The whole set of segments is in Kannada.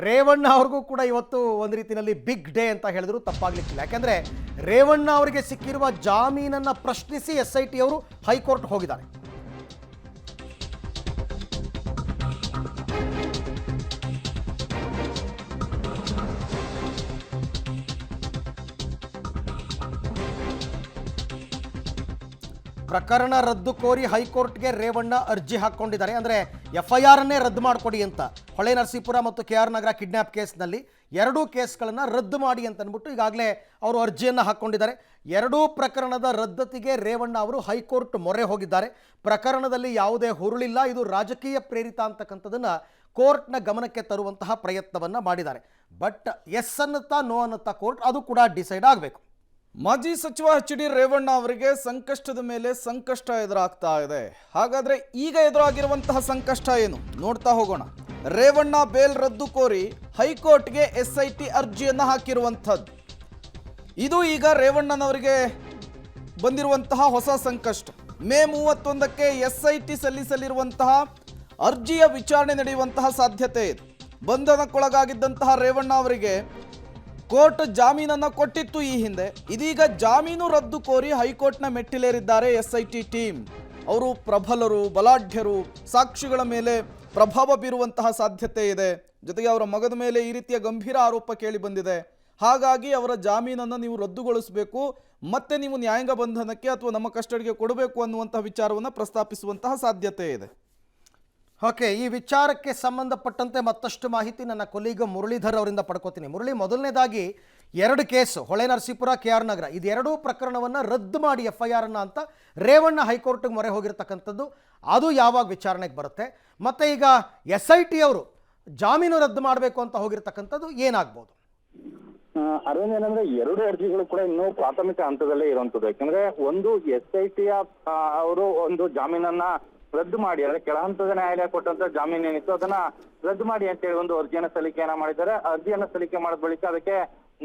ರೇವಣ್ಣ ಅವ್ರಿಗೂ ಕೂಡ ಇವತ್ತು ಒಂದು ರೀತಿಯಲ್ಲಿ ಬಿಗ್ ಡೇ ಅಂತ ಹೇಳಿದ್ರು ತಪ್ಪಾಗ್ಲಿಕ್ಕಿಲ್ಲ. ಯಾಕೆಂದ್ರೆ ರೇವಣ್ಣ ಅವರಿಗೆ ಸಿಕ್ಕಿರುವ ಜಾಮೀನನ್ನ ಪ್ರಶ್ನಿಸಿ SIT ಅವರು ಹೈಕೋರ್ಟ್ ಹೋಗಿದ್ದಾರೆ. ಪ್ರಕರಣ ರದ್ದು ಕೋರಿ ಹೈಕೋರ್ಟ್ಗೆ ರೇವಣ್ಣ ಅರ್ಜಿ ಹಾಕೊಂಡಿದ್ದಾರೆ. ಅಂದರೆ FIR ಅನ್ನೇ ರದ್ದು ಮಾಡಿಕೊಡಿ ಅಂತ. ಹೊಳೆ ನರಸೀಪುರ ಮತ್ತು KR ನಗರ ಕಿಡ್ನ್ಯಾಪ್ ಕೇಸ್ನಲ್ಲಿ ಎರಡೂ ಕೇಸ್ಗಳನ್ನು ರದ್ದು ಮಾಡಿ ಅಂತ ಅಂದ್ಬಿಟ್ಟು ಈಗಾಗಲೇ ಅವರು ಅರ್ಜಿಯನ್ನು ಹಾಕ್ಕೊಂಡಿದ್ದಾರೆ. ಎರಡೂ ಪ್ರಕರಣದ ರದ್ದತಿಗೆ ರೇವಣ್ಣ ಅವರು ಹೈಕೋರ್ಟ್ ಮೊರೆ ಹೋಗಿದ್ದಾರೆ. ಪ್ರಕರಣದಲ್ಲಿ ಯಾವುದೇ ಹುರುಳಿಲ್ಲ, ಇದು ರಾಜಕೀಯ ಪ್ರೇರಿತ ಅಂತಕ್ಕಂಥದ್ದನ್ನು ಕೋರ್ಟ್ನ ಗಮನಕ್ಕೆ ತರುವಂತಹ ಪ್ರಯತ್ನವನ್ನು ಮಾಡಿದ್ದಾರೆ. ಬಟ್ ಎಸ್ ಅನ್ನುತ್ತಾ ನೋ ಅನ್ನುತ್ತಾ ಕೋರ್ಟ್ ಅದು ಕೂಡ ಡಿಸೈಡ್ ಆಗಬೇಕು. ಮಾಜಿ ಸಚಿವ HD ರೇವಣ್ಣ ಅವರಿಗೆ ಸಂಕಷ್ಟದ ಮೇಲೆ ಸಂಕಷ್ಟ ಎದುರಾಗ್ತಾ ಇದೆ. ಹಾಗಾದ್ರೆ ಈಗ ಎದುರಾಗಿರುವಂತಹ ಸಂಕಷ್ಟ ಏನು ನೋಡ್ತಾ ಹೋಗೋಣ. ರೇವಣ್ಣ ಬೇಲ್ ರದ್ದು ಕೋರಿ ಹೈಕೋರ್ಟ್ಗೆ SIT ಅರ್ಜಿಯನ್ನು ಹಾಕಿರುವಂಥದ್ದು. ಇದು ಈಗ ರೇವಣ್ಣನವರಿಗೆ ಬಂದಿರುವಂತಹ ಹೊಸ ಸಂಕಷ್ಟ. ಮೇ 31ಕ್ಕೆ SIT ಸಲ್ಲಿಸಲಿರುವಂತಹ ಅರ್ಜಿಯ ವಿಚಾರಣೆ ನಡೆಯುವಂತಹ ಸಾಧ್ಯತೆ ಇದೆ. ಬಂಧನಕ್ಕೊಳಗಾಗಿದ್ದಂತಹ ರೇವಣ್ಣ ಅವರಿಗೆ ಕೋರ್ಟ್ ಜಾಮೀನನ್ನು ಕೊಟ್ಟಿತ್ತು ಈ ಹಿಂದೆ. ಇದೀಗ ಜಾಮೀನು ರದ್ದು ಕೋರಿ ಹೈಕೋರ್ಟ್ನ ಮೆಟ್ಟಿಲೇರಿದ್ದಾರೆ SIT ಟೀಮ್. ಅವರು ಪ್ರಬಲರು, ಬಲಾಢ್ಯರು, ಸಾಕ್ಷಿಗಳ ಮೇಲೆ ಪ್ರಭಾವ ಬೀರುವಂತಹ ಸಾಧ್ಯತೆ ಇದೆ. ಜೊತೆಗೆ ಅವರ ಮಗದ ಮೇಲೆ ಈ ರೀತಿಯ ಗಂಭೀರ ಆರೋಪ ಕೇಳಿ ಬಂದಿದೆ. ಹಾಗಾಗಿ ಅವರ ಜಾಮೀನನ್ನು ನೀವು ರದ್ದುಗೊಳಿಸಬೇಕು, ಮತ್ತೆ ನೀವು ನ್ಯಾಯಾಂಗ ಬಂಧನಕ್ಕೆ ಅಥವಾ ನಮ್ಮ ಕಸ್ಟಡಿಗೆ ಕೊಡಬೇಕು ಅನ್ನುವಂತಹ ವಿಚಾರವನ್ನು ಪ್ರಸ್ತಾಪಿಸುವಂತಹ ಸಾಧ್ಯತೆ ಇದೆ. ಓಕೆ, ಈ ವಿಚಾರಕ್ಕೆ ಸಂಬಂಧಪಟ್ಟಂತೆ ಮತ್ತಷ್ಟು ಮಾಹಿತಿ ನನ್ನ ಕೊಲೀಗ ಮುರಳೀಧರ್ ಅವರಿಂದ ಪಡ್ಕೋತೀನಿ. ಮುರಳಿ, ಮೊದಲನೇದಾಗಿ ಎರಡು ಕೇಸು, ಹೊಳೆ ನರಸೀಪುರ, KR ನಗರ, ಇದೆರಡೂ ಪ್ರಕರಣವನ್ನು ರದ್ದು ಮಾಡಿ FIR ಅನ್ನ ಅಂತ ರೇವಣ್ಣ ಹೈಕೋರ್ಟ್ಗೆ ಮೊರೆ ಹೋಗಿರ್ತಕ್ಕಂಥದ್ದು, ಅದು ಯಾವಾಗ ವಿಚಾರಣೆಗೆ ಬರುತ್ತೆ? ಮತ್ತು ಈಗ SIT ಅವರು ಜಾಮೀನು ರದ್ದು ಮಾಡಬೇಕು ಅಂತ ಹೋಗಿರ್ತಕ್ಕಂಥದ್ದು ಏನಾಗ್ಬೋದು? ಅರವಿಂದ್, ಏನಂದ್ರೆ ಎರಡು ಅರ್ಜಿಗಳು ಕೂಡ ಇನ್ನೂ ಪ್ರಾಥಮಿಕ ಹಂತದಲ್ಲೇ ಇರುವಂತದ್ದು. ಯಾಕಂದ್ರೆ ಒಂದು SIT ಅವರು ಒಂದು ಜಾಮೀನನ್ನ ರದ್ದು ಮಾಡಿ, ಅಂದ್ರೆ ಕೆಳ ಹಂತದ ನ್ಯಾಯಾಲಯ ಕೊಟ್ಟಂತ ಜಾಮೀನು ಏನಿತ್ತು ಅದನ್ನ ರದ್ದು ಮಾಡಿ ಅಂತ ಹೇಳಿ ಒಂದು ಅರ್ಜಿಯನ್ನ ಸಲ್ಲಿಕೆಯನ್ನ ಮಾಡಿದ್ದಾರೆ. ಅರ್ಜಿಯನ್ನ ಸಲ್ಲಿಕೆ ಮಾಡಿದ ಬಳಿಕ ಅದಕ್ಕೆ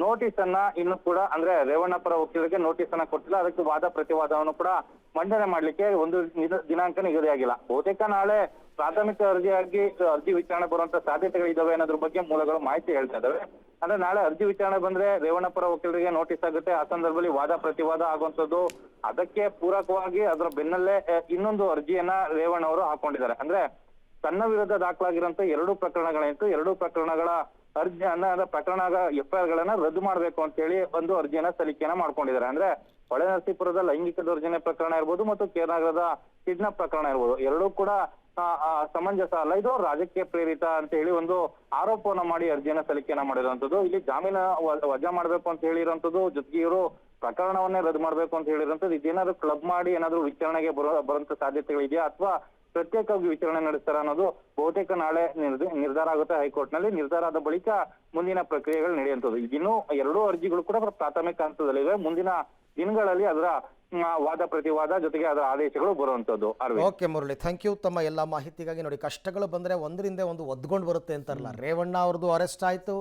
ನೋಟಿಸ್ ಅನ್ನ ಇನ್ನು ಕೂಡ, ಅಂದ್ರೆ ರೇವಣ್ಣ ಪರ ವಕೀಲರಿಗೆ ನೋಟಿಸ್ ಅನ್ನ ಕೊಟ್ಟಿಲ್ಲ. ಅದಕ್ಕೆ ವಾದ ಪ್ರತಿವಾದವನ್ನು ಕೂಡ ಮಂಡನೆ ಮಾಡ್ಲಿಕ್ಕೆ ಒಂದು ದಿನಾಂಕ ನಿಗದಿಯಾಗಿಲ್ಲ. ಬಹುತೇಕ ನಾಳೆ ಪ್ರಾಥಮಿಕ ಅರ್ಜಿ ವಿಚಾರಣೆ ಬರುವಂತ ಸಾಧ್ಯತೆಗಳಿದಾವೆ ಅನ್ನೋದ್ರ ಬಗ್ಗೆ ಮೂಲಗಳು ಮಾಹಿತಿ ಹೇಳ್ತಾ ಇದಾವೆ. ಅಂದ್ರೆ ನಾಳೆ ಅರ್ಜಿ ವಿಚಾರಣೆ ಬಂದ್ರೆ ರೇವಣ್ಣ ಪರ ವಕೀಲರಿಗೆ ನೋಟಿಸ್ ಆಗುತ್ತೆ. ಆ ಸಂದರ್ಭದಲ್ಲಿ ವಾದ ಪ್ರತಿವಾದ ಆಗುವಂತದ್ದು. ಅದಕ್ಕೆ ಪೂರಕವಾಗಿ ಅದರ ಬೆನ್ನಲ್ಲೇ ಇನ್ನೊಂದು ಅರ್ಜಿಯನ್ನ ರೇವಣ್ಣ ಅವರು ಹಾಕೊಂಡಿದ್ದಾರೆ. ಅಂದ್ರೆ ತನ್ನ ವಿರುದ್ಧ ದಾಖಲಾಗಿರುವಂತ ಎರಡು ಪ್ರಕರಣಗಳೇನಿತ್ತು, ಎರಡು ಪ್ರಕರಣಗಳ ಅರ್ಜಿಯನ್ನ ಪ್ರಕರಣ FIR ಗಳನ್ನ ರದ್ದು ಮಾಡ್ಬೇಕು ಅಂತ ಹೇಳಿ ಒಂದು ಅರ್ಜಿಯನ್ನ ಸಲ್ಲಿಕೆಯನ್ನ ಮಾಡ್ಕೊಂಡಿದ್ದಾರೆ. ಅಂದ್ರೆ ಹೊಳೆ ನರಸೀಪುರದ ಲೈಂಗಿಕ ದೌರ್ಜನ್ಯ ಪ್ರಕರಣ ಇರ್ಬೋದು ಮತ್ತು KR ನಗರದ ಕಿಡ್ನಾಪ್ ಪ್ರಕರಣ ಇರ್ಬೋದು, ಎರಡೂ ಕೂಡ ಸಮಂಜಸ ಅಲ್ಲ, ಇದು ರಾಜಕೀಯ ಪ್ರೇರಿತ ಅಂತ ಹೇಳಿ ಒಂದು ಆರೋಪವನ್ನ ಮಾಡಿ ಅರ್ಜಿಯನ್ನ ಸಲ್ಲಿಕೆಯನ್ನ ಮಾಡಿರುವಂತದ್ದು. ಇಲ್ಲಿ ಜಾಮೀನ ವಜಾ ಮಾಡ್ಬೇಕು ಅಂತ ಹೇಳಿರುವಂತದ್ದು, ಜೊತೆಗೆ ಇವರು ಪ್ರಕರಣವನ್ನೇ ರದ್ದು ಮಾಡ್ಬೇಕು ಅಂತ ಹೇಳಿರುವಂತದ್ದು. ಇದೇನಾದ್ರು ಕ್ಲಬ್ ಮಾಡಿ ಏನಾದ್ರು ವಿಚಾರಣೆಗೆ ಬರುವಂತ ಸಾಧ್ಯತೆಗಳಿದೆಯಾ ಅಥವಾ ಪ್ರತ್ಯೇಕವಾಗಿ ವಿಚಾರಣೆ ನಡೆಸ್ತಾರ ಅನ್ನೋದು ಬಹುತೇಕ ನಾಳೆ ನಿರ್ಧಾರ ಆಗುತ್ತೆ ಹೈಕೋರ್ಟ್ ನಲ್ಲಿ. ನಿರ್ಧಾರ ಆದ ಬಳಿಕ ಮುಂದಿನ ಪ್ರಕ್ರಿಯೆಗಳು ನಡೆಯುವಂಥದ್ದು. ಇನ್ನು ಎರಡೂ ಅರ್ಜಿಗಳು ಕೂಡ ಪ್ರಾಥಮಿಕ ಹಂತದಲ್ಲಿವೆ. ಮುಂದಿನ ದಿನಗಳಲ್ಲಿ ಅದರ ವಾದ ಪ್ರತಿವಾದ ಜೊತೆಗೆ ಅದರ ಆದೇಶಗಳು ಬರುವಂತದ್ದು. ಓಕೆ ಮುರಳಿ, ಥ್ಯಾಂಕ್ ಯು ತಮ್ಮ ಎಲ್ಲ ಮಾಹಿತಿಗಾಗಿ. ನೋಡಿ, ಕಷ್ಟಗಳು ಬಂದರೆ ಒಂದರಿಂದ ಒಂದು ಒದ್ಕೊಂಡು ಬರುತ್ತೆ ಅಂತಾರಲ್ಲ. ರೇವಣ್ಣ ಅವ್ರದ್ದು ಅರೆಸ್ಟ್ ಆಯಿತು,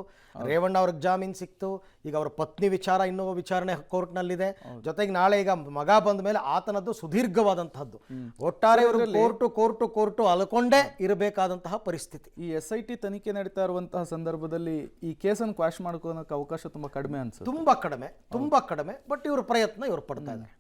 ರೇವಣ್ಣ ಅವ್ರಿಗೆ ಜಾಮೀನು ಸಿಕ್ತು, ಈಗ ಅವ್ರ ಪತ್ನಿ ವಿಚಾರ ಇನ್ನೂ ವಿಚಾರಣೆ ಕೋರ್ಟ್ನಲ್ಲಿದೆ. ಜೊತೆಗೆ ನಾಳೆ ಈಗ ಮಗ ಬಂದ ಮೇಲೆ ಆತನದ್ದು ಸುದೀರ್ಘವಾದಂತಹದ್ದು. ಒಟ್ಟಾರೆ ಕೋರ್ಟು ಅಲ್ಕೊಂಡೇ ಇರಬೇಕಾದಂತಹ ಪರಿಸ್ಥಿತಿ. ಈ SIT ತನಿಖೆ ನಡೀತಾ ಇರುವಂತಹ ಸಂದರ್ಭದಲ್ಲಿ ಈ ಕೇಸನ್ನು ಕ್ವಾಶ್ ಮಾಡ್ಕೊಳ್ಳೋಕೆ ಅವಕಾಶ ತುಂಬಾ ಕಡಿಮೆ ಅನ್ಸುತ್ತೆ. ತುಂಬಾ ಕಡಿಮೆ. ಬಟ್ ಇವ್ರ ಪ್ರಯತ್ನ ಇವ್ರು ಪಡ್ತಾ ಇದ್ದಾರೆ.